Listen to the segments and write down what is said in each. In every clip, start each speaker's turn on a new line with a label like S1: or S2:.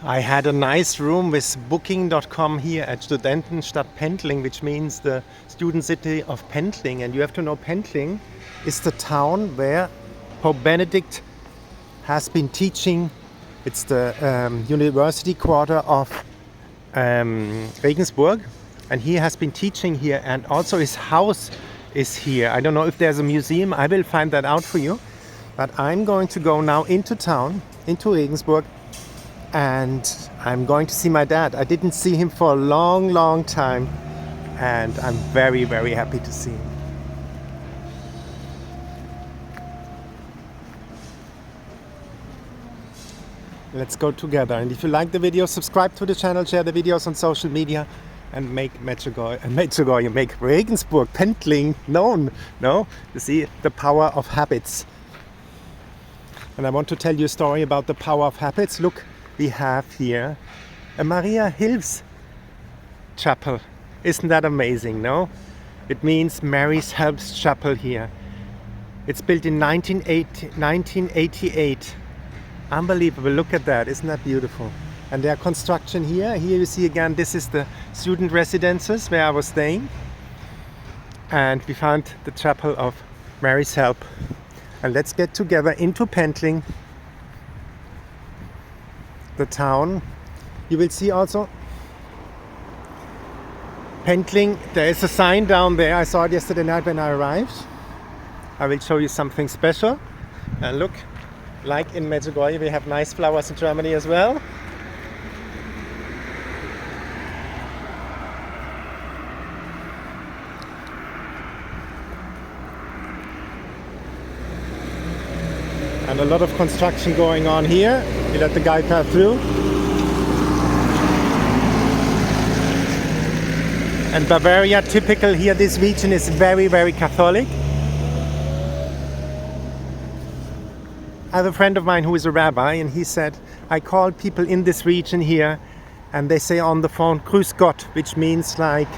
S1: I had a nice room with booking.com here at Studentenstadt Pendling, which means the student city of Pendling. And you have to know Pendling is the town where Pope Benedict has been teaching. It's the university quarter of Regensburg, and he has been teaching here, and also his house is here. I don't know if there's a museum. I will find that out for you. But I'm going to go now into town, into Regensburg, and I'm going to see my dad. I didn't see him for a long time, and I'm very happy to see him. Let's go together. And if you like the video, subscribe to the channel, share the videos on social media, and make Medjugorje, make Regensburg, Pendling known. No? You see the power of habits. And I want to tell you a story about the power of habits. Look, we have here a Maria Hilfs chapel. Isn't that amazing, no? It means Mary's Helps Chapel here. It's built in 1988. Unbelievable, look at that, isn't that beautiful? And their construction here you see again, this is the student residences where I was staying. And we found the chapel of Mary's Help. And let's get together into Pendling, the town. You will see also Pendling, there is a sign down there. I saw it yesterday night when I arrived. I will show you something special. And look, like in Medjugorje, we have nice flowers in Germany as well. And a lot of construction going on here. We let the guy pass through. And Bavaria, typical here, this region is very Catholic. I have a friend of mine who is a rabbi, and he said, I call people in this region here, and they say on the phone, Grüß Gott, which means like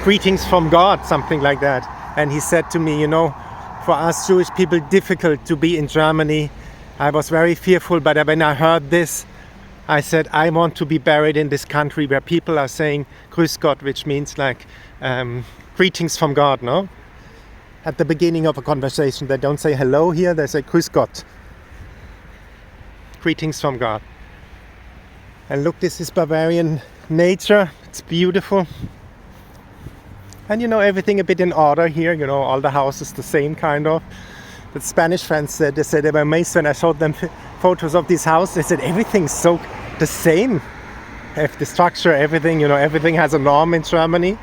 S1: greetings from God, something like that. And he said to me, you know, for us Jewish people, difficult to be in Germany. I was very fearful, but when I heard this, I said, I want to be buried in this country where people are saying Grüß Gott, which means like greetings from God, no? At the beginning of a conversation, they don't say hello here, they say Grüß Gott. Greetings from God. And look, this is Bavarian nature, it's beautiful. And you know, everything a bit in order here, you know, all the houses the same kind of. The Spanish friends said, they were amazed when I showed them photos of this house. They said, everything's so the same. Have the structure, everything, you know, everything has a norm in Germany.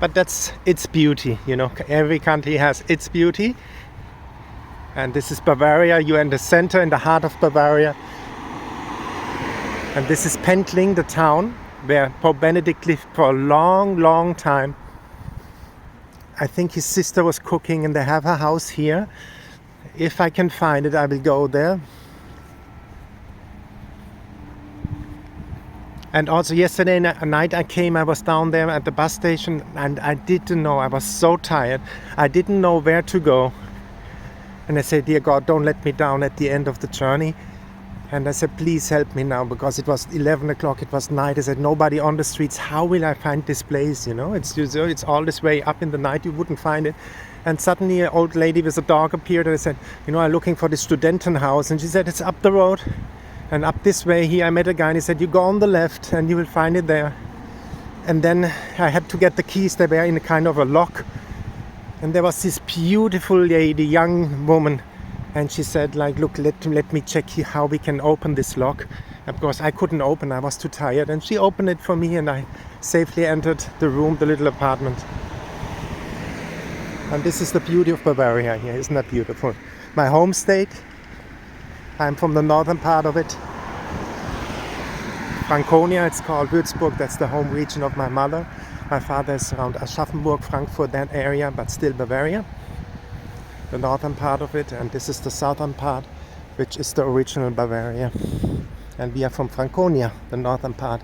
S1: But that's its beauty, you know, every country has its beauty. And this is Bavaria, you're in the center, in the heart of Bavaria. And this is Pendling, the town where Pope Benedict lived for a long time. I think his sister was cooking, and they have a house here. If I can find it, I will go there. And also yesterday night I was down there at the bus station, and I didn't know, I was so tired. I didn't know where to go. And I said, dear God, don't let me down at the end of the journey. And I said, please help me now, because it was 11 o'clock, it was night. I said, nobody on the streets, how will I find this place, you know? It's all this way up in the night, you wouldn't find it. And suddenly an old lady with a dog appeared, and I said, you know, I'm looking for the Studentenhaus. And she said, it's up the road. And up this way here, I met a guy, and he said, you go on the left, and you will find it there. And then I had to get the keys, they were in a kind of a lock. And there was this beautiful lady, young woman, and she said, like, look, let me check here how we can open this lock. Of course, I couldn't open, I was too tired. And she opened it for me, and I safely entered the room, the little apartment. And this is the beauty of Bavaria here, isn't that beautiful? My home state, I'm from the northern part of it. Franconia, it's called Würzburg, that's the home region of my mother. My father is around Aschaffenburg, Frankfurt, that area, but still Bavaria. The northern part of it, and this is the southern part, which is the original Bavaria. And we are from Franconia, the northern part.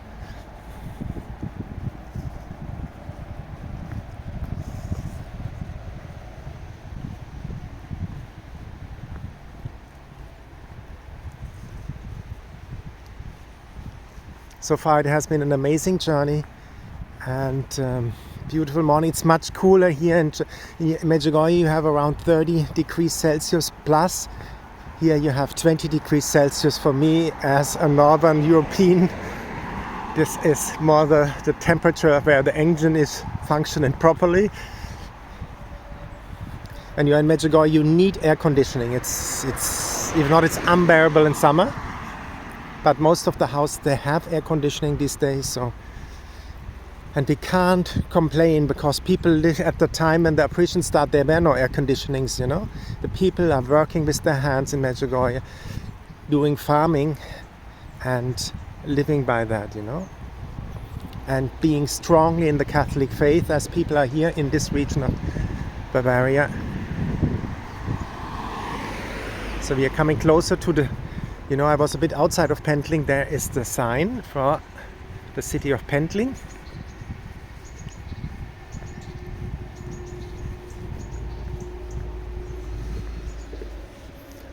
S1: So far it has been an amazing journey and beautiful morning. It's much cooler here in Medjugorje. You have around 30 degrees Celsius plus. Here you have 20 degrees Celsius. For me as a Northern European, this is more the temperature where the engine is functioning properly. When you're in Medjugorje, you need air conditioning. It's if not, it's unbearable in summer. But most of the houses, they have air conditioning these days. So, and we can't complain because people live at the time when the operation started, there were no air conditionings, you know. The people are working with their hands in Medjugorje, doing farming and living by that, you know. And being strongly in the Catholic faith as people are here in this region of Bavaria. So we are coming closer to the, you know, I was a bit outside of Pendling. There is the sign for the city of Pendling.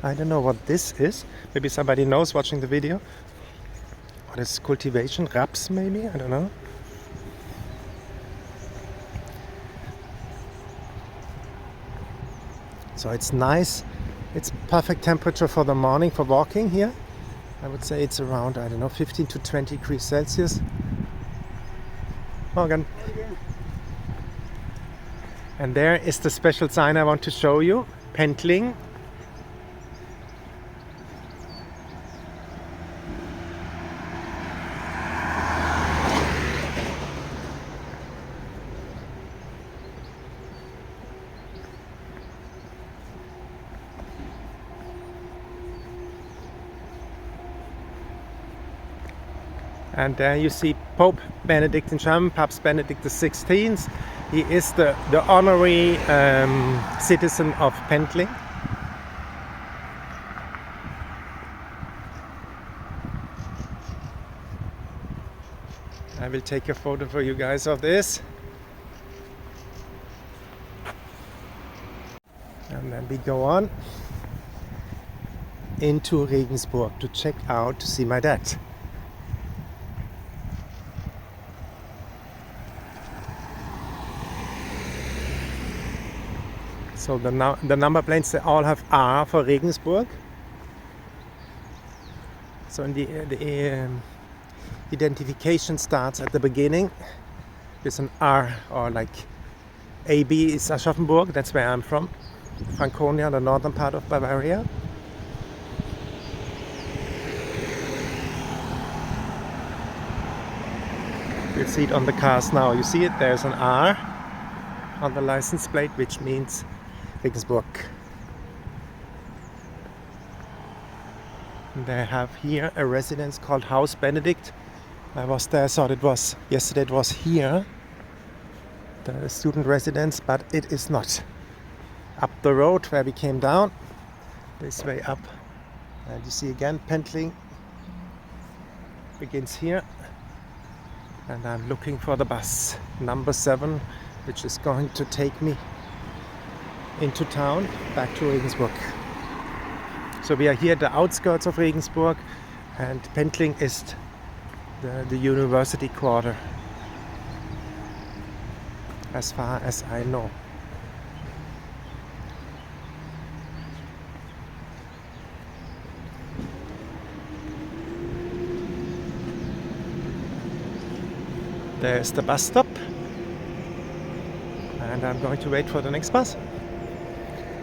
S1: I don't know what this is. Maybe somebody knows watching the video. What is cultivation? Raps maybe? I don't know. So it's nice. It's perfect temperature for the morning for walking here. I would say it's around, I don't know, 15 to 20 degrees Celsius. Morgen. And there is the special sign I want to show you. Pendling. And there you see Pope Benedict in German, Papst Benedict XVI. He is the honorary citizen of Pendling. I will take a photo for you guys of this. And then we go on into Regensburg to check out, to see my dad. So the number plates, they all have R for Regensburg. So in the identification starts at the beginning with an R, or like AB is Aschaffenburg, that's where I'm from. Franconia, the northern part of Bavaria. You see it on the cars now. You see it, there's an R on the license plate, which means Regensburg. They have here a residence called House Benedict. I was there, thought it was yesterday. It was here, the student residence, but it is not. Up the road where we came down, this way up, and you see again Pendling begins here, and I'm looking for the bus number 7, which is going to take me into town, back to Regensburg. So we are here at the outskirts of Regensburg, and Pendling is the university quarter, as far as I know. There's the bus stop, and I'm going to wait for the next bus.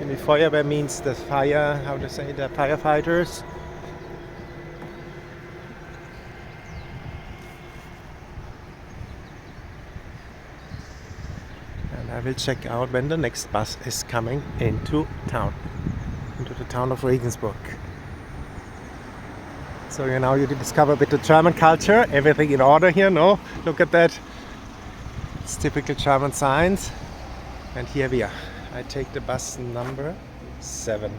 S1: And the Feuerwehr means the fire, how to say, the firefighters. And I will check out when the next bus is coming into town, into the town of Regensburg. So you know, you discover a bit of German culture, everything in order here, no? Look at that. It's typical German signs. And here we are. I take the bus number 7.